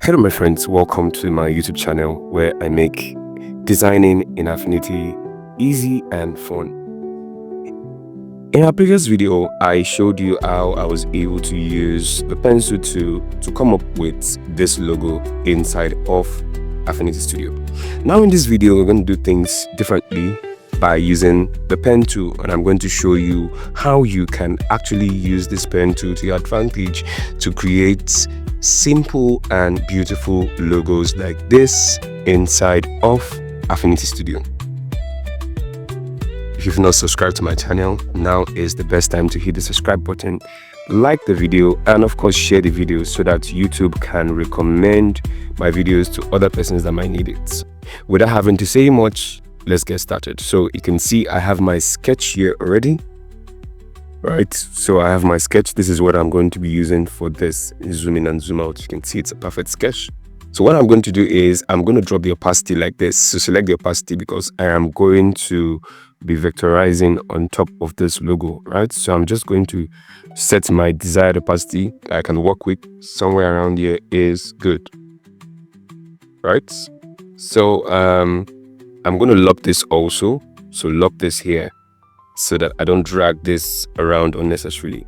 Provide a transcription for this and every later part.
Hello my friends, welcome to my YouTube channel where I make designing in Affinity easy and fun. In our previous video, I showed you how I was able to use the pencil tool to come up with this logo inside of Affinity Studio. Now in this video, we're going to do things differently by using the pen tool, and I'm going to show you how you can actually use this pen tool to your advantage to create simple and beautiful logos like this inside of Affinity Studio. If you've not subscribed to my channel, now is the best time to hit the subscribe button, like the video, and of course share the video so that YouTube can recommend my videos to other persons that might need it. Without having to say much, let's get started. So you can see I have my sketch here already. Right, so I have my sketch. This is what I'm going to be using for this. Zoom in and zoom out. You can see it's a perfect sketch. So what I'm going to do is I'm going to drop the opacity like this. So select the opacity because I am going to be vectorizing on top of this logo, right? So I'm just going to set my desired opacity I can work with. Somewhere around here is good, right? So I'm going to lock this also. So lock this here, so that I don't drag this around unnecessarily.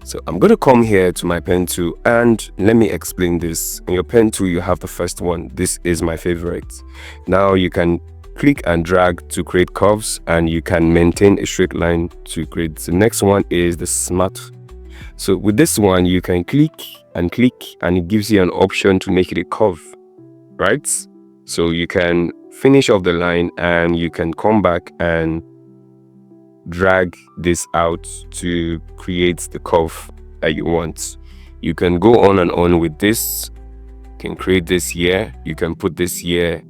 So I'm going to come here to my pen tool and let me explain this. In your pen tool, you have the first one. This is my favorite. Now you can click and drag to create curves, and you can maintain a straight line to create. The next one is the smart. So with this one, you can click, and it gives you an option to make it a curve, right? So you can finish off the line and you can come back and drag this out to create the curve that you want. You can go on and on with this. You can create this here, you can put this here.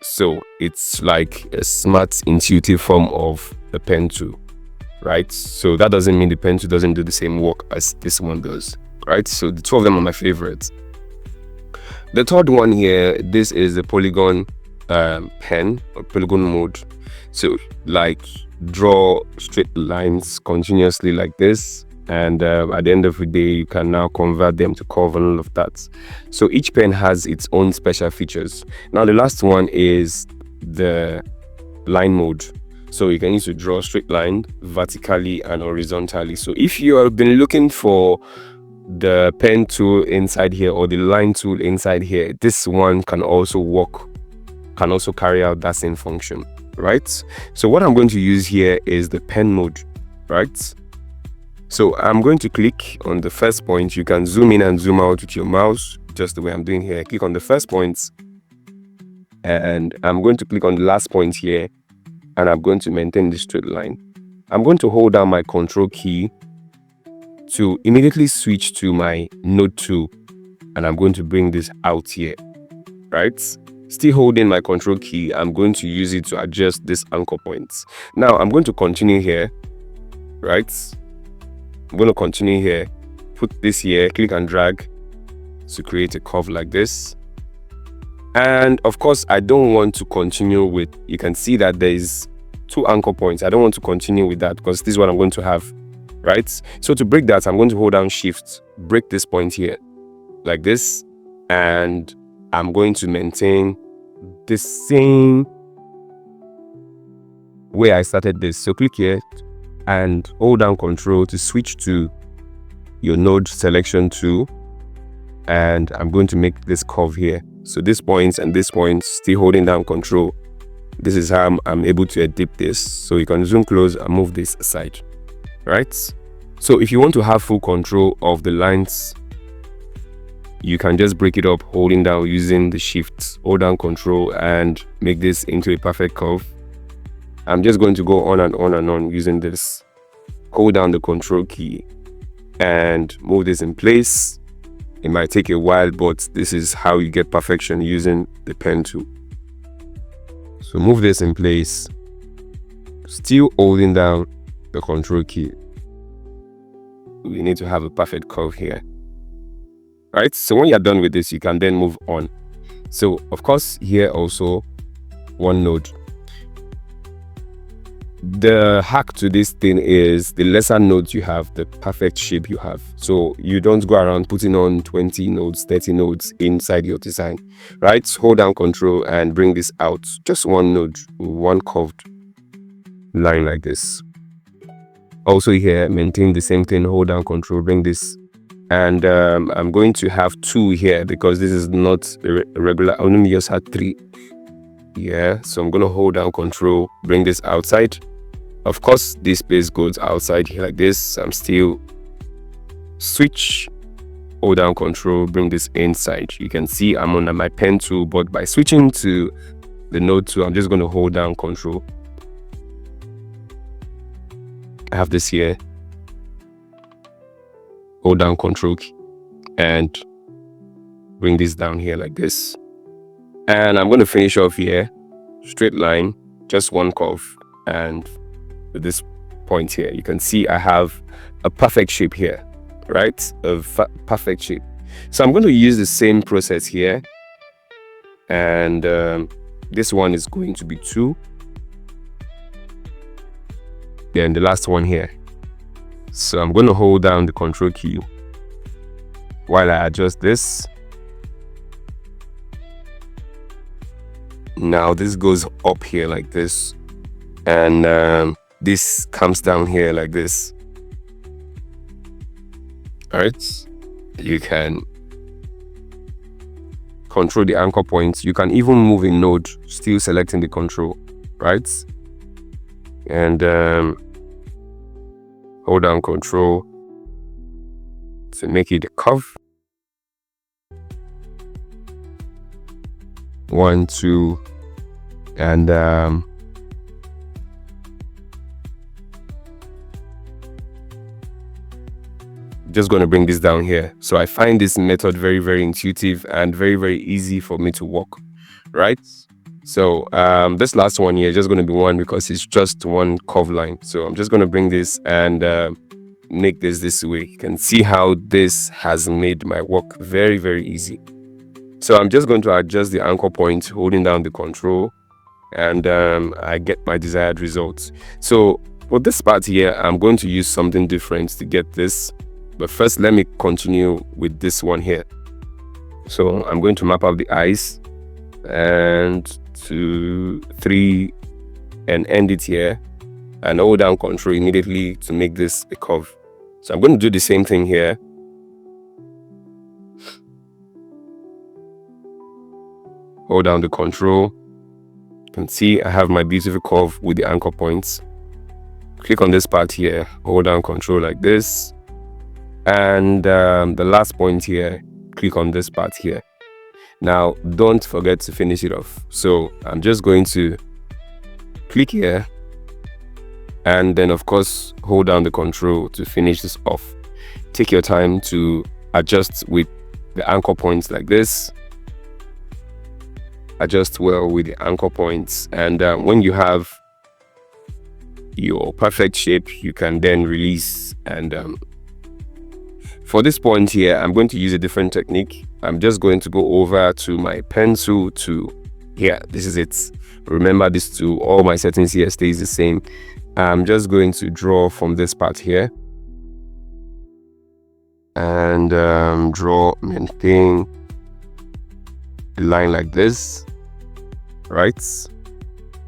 So it's like a smart, intuitive form of the pen tool, right? So that doesn't mean the pen tool doesn't do the same work as this one does, right? So the two of them are my favorites. The third one here, this is the polygon pen or polygon mode. So like draw straight lines continuously like this, and at the end of the day you can now convert them to curve and all of that. So each pen has its own special features. Now the last one is the line mode. So you can use to draw straight line vertically and horizontally. So if you have been looking for the pen tool inside here or the line tool inside here, this one can also work, can also carry out that same function, right? So what I'm going to use here is the pen mode, right? So I'm going to click on the first point. You can zoom in and zoom out with your mouse, just the way I'm doing here. Click on the first point, and I'm going to click on the last point here, and I'm going to maintain the straight line. I'm going to hold down my control key to immediately switch to my node tool, and I'm going to bring this out here, right? Still holding my control key, I'm going to use it to adjust this anchor points. Now I'm going to continue here, right? I'm going to continue here, put this here, click and drag to create a curve like this. And of course, I don't want to continue with, you can see that there is two anchor points. I don't want to continue with that because this is what I'm going to have, right? So to break that, I'm going to hold down shift, break this point here like this, and I'm going to maintain the same way I started this. So click here and hold down control to switch to your node selection tool, and I'm going to make this curve here. So this point and this point, still holding down control. This is how I'm able to edit this. So you can zoom close and move this aside, right? So if you want to have full control of the lines, you can just break it up holding down using the shift, hold down control, and make this into a perfect curve. I'm just going to go on and on and on using this. Hold down the control key and move this in place. It might take a while, but this is how you get perfection using the pen tool. So move this in place, still holding down the control key. We need to have a perfect curve here. Right, so when you're done with this, you can then move on. So of course here also one node. The hack to this thing is the lesser nodes you have, the perfect shape you have. So you don't go around putting on 20 nodes, 30 nodes inside your design, right? Hold down Control and bring this out. Just one node, one curved line like this. Also here, maintain the same thing, hold down Control, bring this. And I'm going to have 2 here because this is not a regular. I only just had 3. Yeah, so I'm going to hold down Control, bring this outside. Of course, this space goes outside here like this. I'm still switch, hold down Control, bring this inside. You can see I'm on my pen tool, but by switching to the node tool, I'm just going to hold down Control. I have this here. Hold down Control key and bring this down here like this. And I'm going to finish off here, straight line, just one curve, and with this point here, you can see I have a perfect shape here, right? A perfect shape. So I'm going to use the same process here, and this one is going to be 2. Then the last one here. So I'm going to hold down the Control key while I adjust this. Now this goes up here like this, and this comes down here like this. All right, you can control the anchor points. You can even move a node, still selecting the control, right? And hold down Control to make it a curve. 1, 2, and just going to bring this down here. So I find this method very, very intuitive and very, very easy for me to work, right? So this last one here is just going to be 1 because it's just one curve line. So I'm just going to bring this and make this way. You can see how this has made my work very, very easy. So I'm just going to adjust the anchor point, holding down the Control, and I get my desired results. So for this part here, I'm going to use something different to get this. But first, let me continue with this one here. So I'm going to map out the eyes, and 2, 3, and end it here, and hold down Control immediately to make this a curve. So I'm going to do the same thing here. Hold down the Control. You can see I have my beautiful curve with the anchor points. Click on this part here, hold down Control like this, and the last point here, click on this part here. Now don't forget to finish it off. So I'm just going to click here, and then of course hold down the Control to finish this off. Take your time to adjust with the anchor points like this. Adjust well with the anchor points, and when you have your perfect shape, you can then release. And for this point here, I'm going to use a different technique. I'm just going to go over to my pencil to here. This is it. Remember this tool, all my settings here stays the same. I'm just going to draw from this part here, and maintain the line like this, right?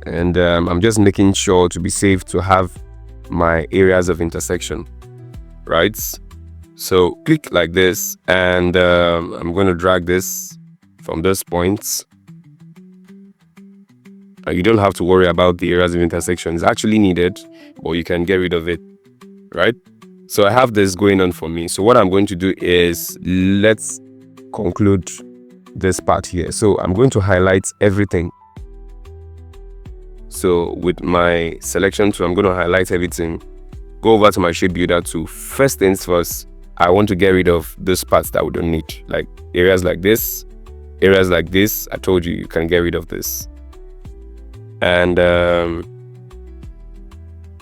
And I'm just making sure to be safe to have my areas of intersection, right? So click like this, and I'm going to drag this from this point. You don't have to worry about the areas of intersection. It's actually needed, but you can get rid of it, right? So I have this going on for me. So what I'm going to do is, let's conclude this part here. So I'm going to highlight everything. So with my selection tool, I'm going to highlight everything. Go over to my shape builder tool. First things first, I want to get rid of those parts that we don't need, like areas like this, areas like this. I told you, you can get rid of this. And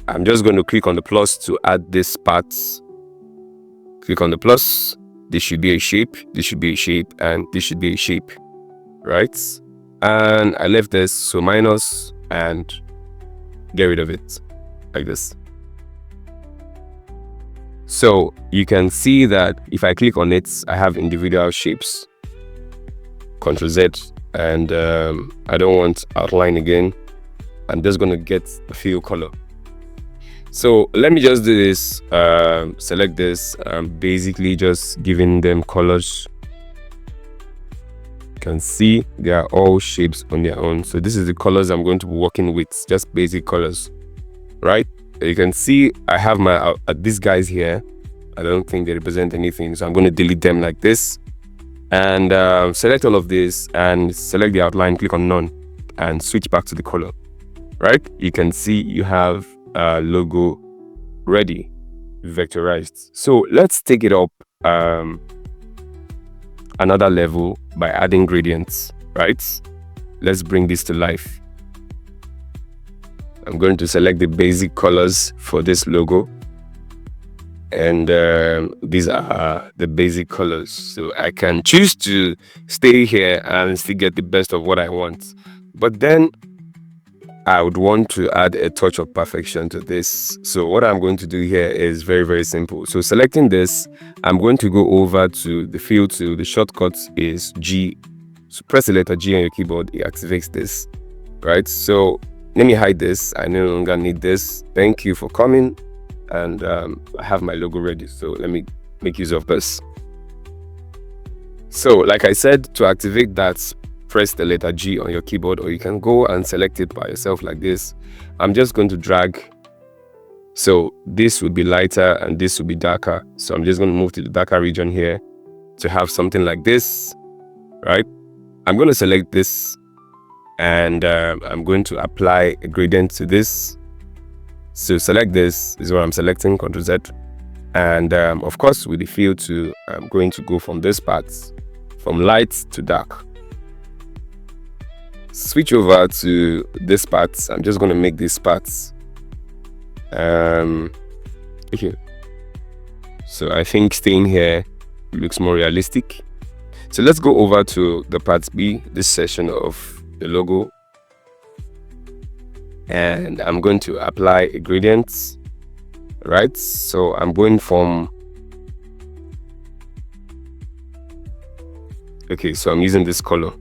I'm just going to click on the plus to add this part. Click on the plus. This should be a shape, this should be a shape, and this should be a shape, right? And I left this, so minus, and get rid of it. like this. So you can see that if I click on it, I have individual shapes. Ctrl Z, and I don't want outline again. I'm just going to get a fill color. So let me just do this, select this, basically just giving them colors. You can see they are all shapes on their own. So this is the colors I'm going to be working with, just basic colors, right? You can see I have my these guys here. I don't think they represent anything, so I'm going to delete them like this, and select all of this and select the outline, click on none, and switch back to the color, right? You can see you have a logo ready, vectorized. So let's take it up another level by adding gradients, right? Let's bring this to life. I'm going to select the basic colors for this logo, and these are the basic colors. So I can choose to stay here and still get the best of what I want, but then I would want to add a touch of perfection to this. So what I'm going to do here is very, very simple. So selecting this, I'm going to go over to the field tool. The shortcut is G. So press the letter G on your keyboard, it activates this, right? So let me hide this. I no longer need this. Thank you for coming. And I have my logo ready. So let me make use of this. So like I said, to activate that, press the letter G on your keyboard, or you can go and select it by yourself like this. I'm just going to drag. So this would be lighter and this would be darker. So I'm just going to move to the darker region here to have something like this, right? I'm going to select this, and I'm going to apply a gradient to this. So select this is what I'm selecting, Ctrl Z. And of course, with the fill tool, I'm going to go from this part, from light to dark. Switch over to this part. I'm just going to make these parts. Okay. So I think staying here looks more realistic. So let's go over to the part B, this section of the logo. And I'm going to apply a gradient, right? So I'm going from, okay, so I'm using this color,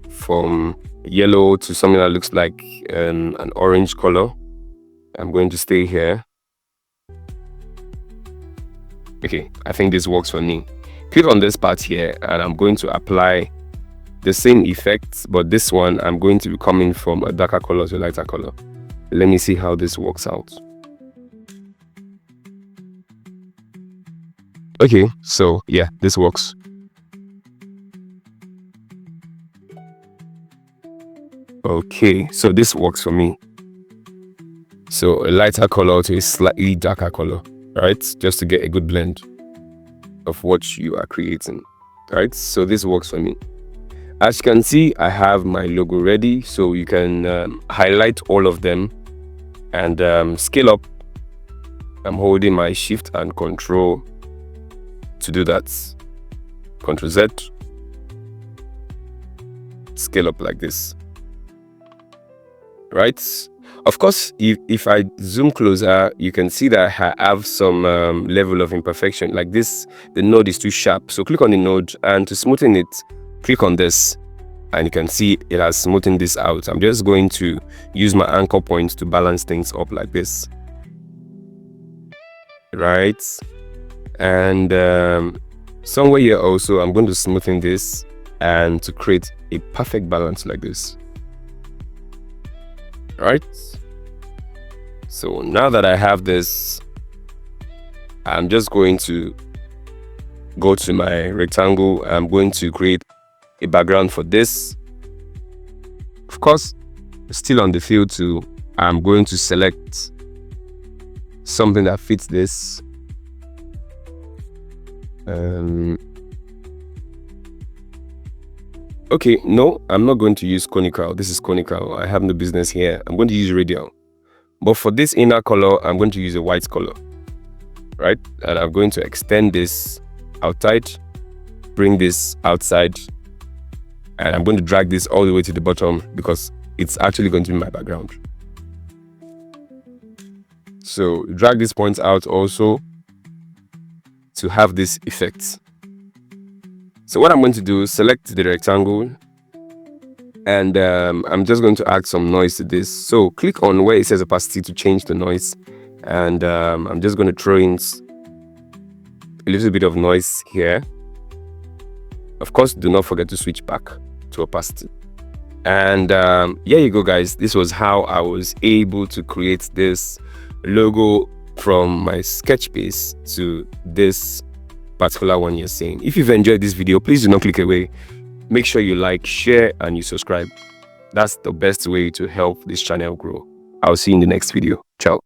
from yellow to something that looks like an orange color. I'm going to stay here. Okay, I think this works for me. Click on this part here, and I'm going to apply the same effects, but this one I'm going to be coming from a darker color to a lighter color. Let me see how this works out. Okay, so yeah, this works. Okay, so this works for me. So a lighter color to a slightly darker color, right? Just to get a good blend of what you are creating, right? So this works for me. As you can see, I have my logo ready, so you can highlight all of them and scale up. I'm holding my Shift and Control to do that. Ctrl Z. Scale up like this. Right? Of course, if I zoom closer, you can see that I have some level of imperfection. Like this, the node is too sharp. So click on the node, and to smoothen it, click on this, and you can see it has smoothened this out. I'm just going to use my anchor points to balance things up like this, right? And somewhere here also, I'm going to smoothen this and to create a perfect balance like this, right? So now that I have this, I'm just going to go to my rectangle. I'm going to create a background for this. Of course, still on the field tool, I'm going to select something that fits this. Okay, no, I'm not going to use conical. This is conical. I have no business here. I'm going to use radial. But for this inner color, I'm going to use a white color, right? And I'm going to extend this outside, bring this outside, and I'm going to drag this all the way to the bottom because it's actually going to be my background. So drag these points out also to have this effect. So what I'm going to do is select the rectangle, and I'm just going to add some noise to this. So click on where it says opacity to change the noise, and I'm just going to throw in a little bit of noise here. Of course, do not forget to switch back to opacity. And here you go, guys. This was how I was able to create this logo from my sketch base to this particular one you're seeing. If you've enjoyed this video, please do not click away. Make sure you like, share, and you subscribe. That's the best way to help this channel grow. I'll see you in the next video. Ciao.